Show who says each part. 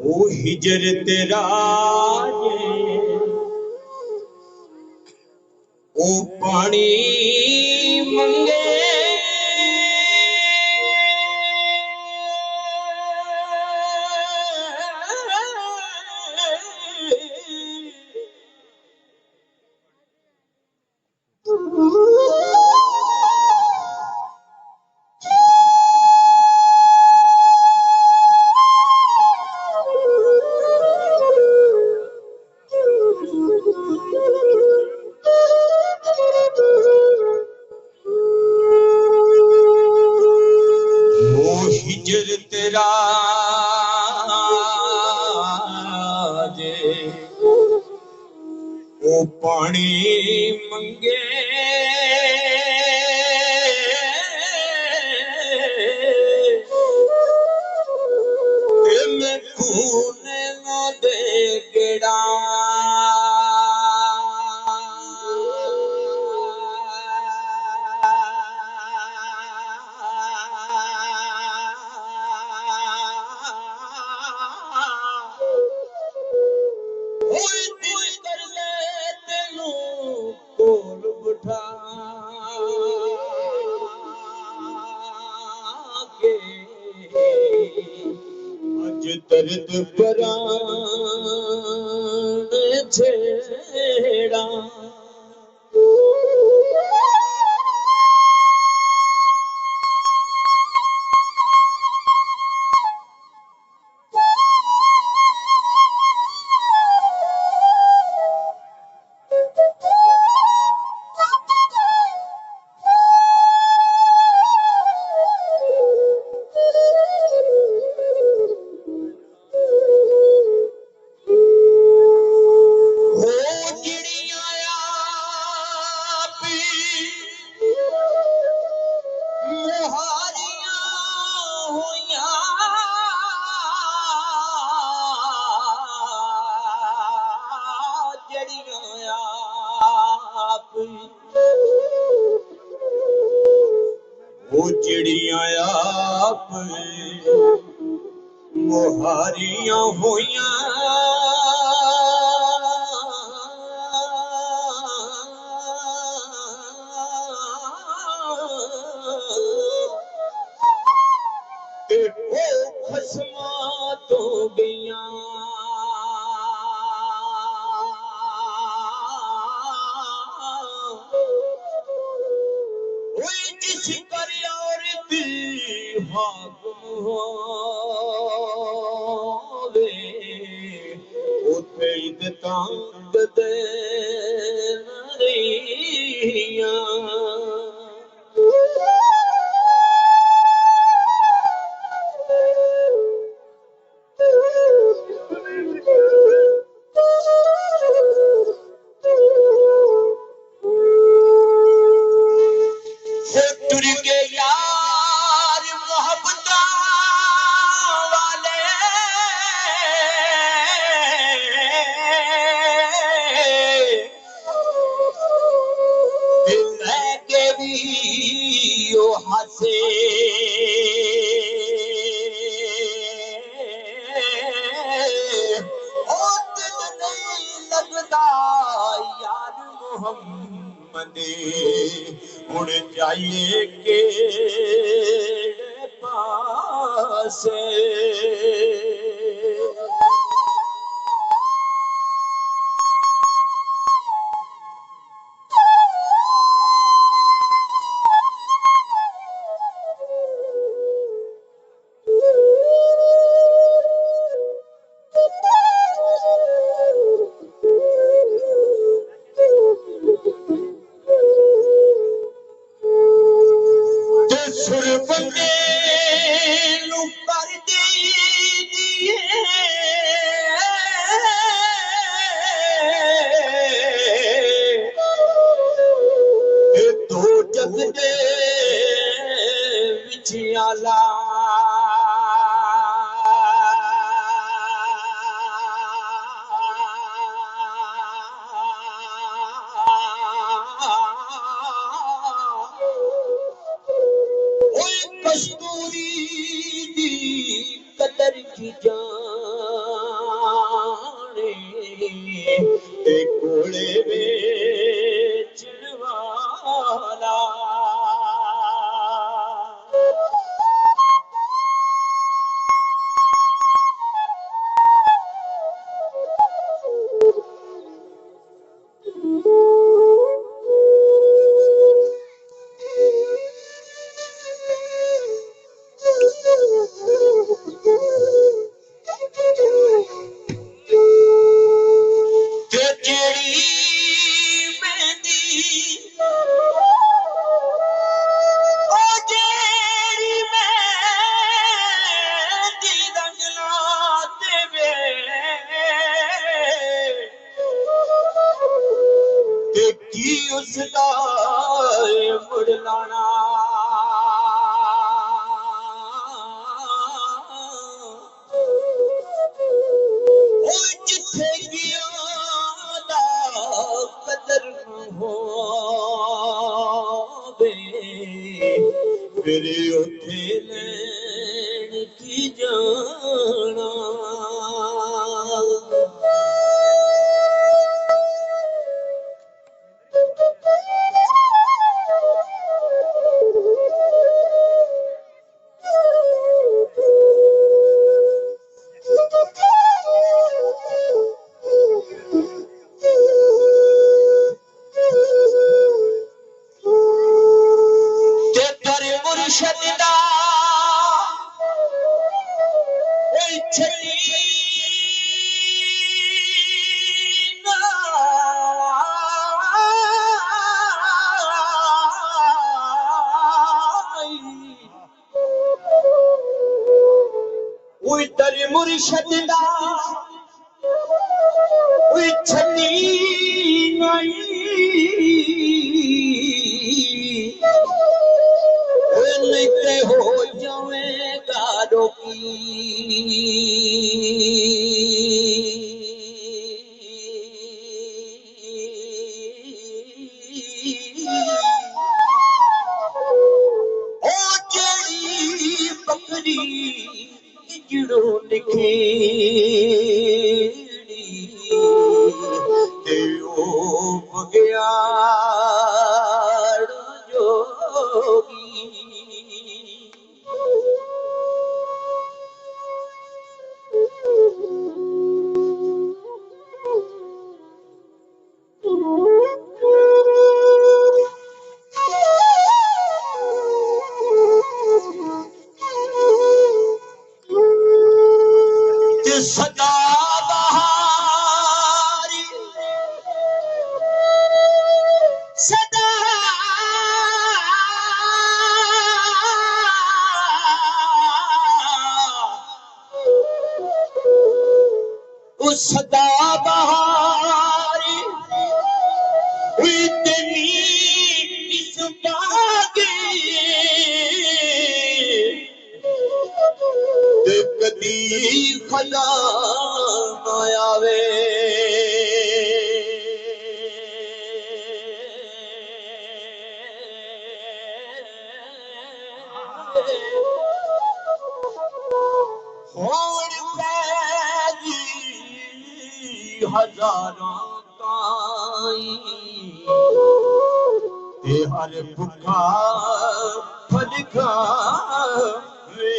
Speaker 1: ओ हिजर तेरा ओ पानी मंगे हिजर तेरा जे ओ पानी मंगे मैं खून न दे गिड़ा दर्द परान छेड़ा वो चिड़ियां आप मुहारियां होइयां ते ओ खसमा तो गईयां जिस पर औरत हाकुम होवे उथे इज्जतां दे नरियां यार मोहब्बत वाले के भी ओ हंसे ओ दिल नहीं लगता यार मोहम्मद उड़ जाइए के पास सुरबंदे नु कर दिए दो जग दे विच आला कस्तूरी दी कदर की जान ते कोले बेचण वाला उसका मुड़ लाना जिथे गया दा कदर हो फिर उथे लैन की जाना मुर्शद दा छनी नहीं हो जाएगा रोकी ओ जेड़ी बकरी जिड़ो निखेड़ी ते ओ बगियाड़ जोगी सदा बहारी सदा उस सदा बहारी इतनी इस बागे कदी खला न आवे होड़ पैगी हजारों ताई ते हर भुखा फलका वे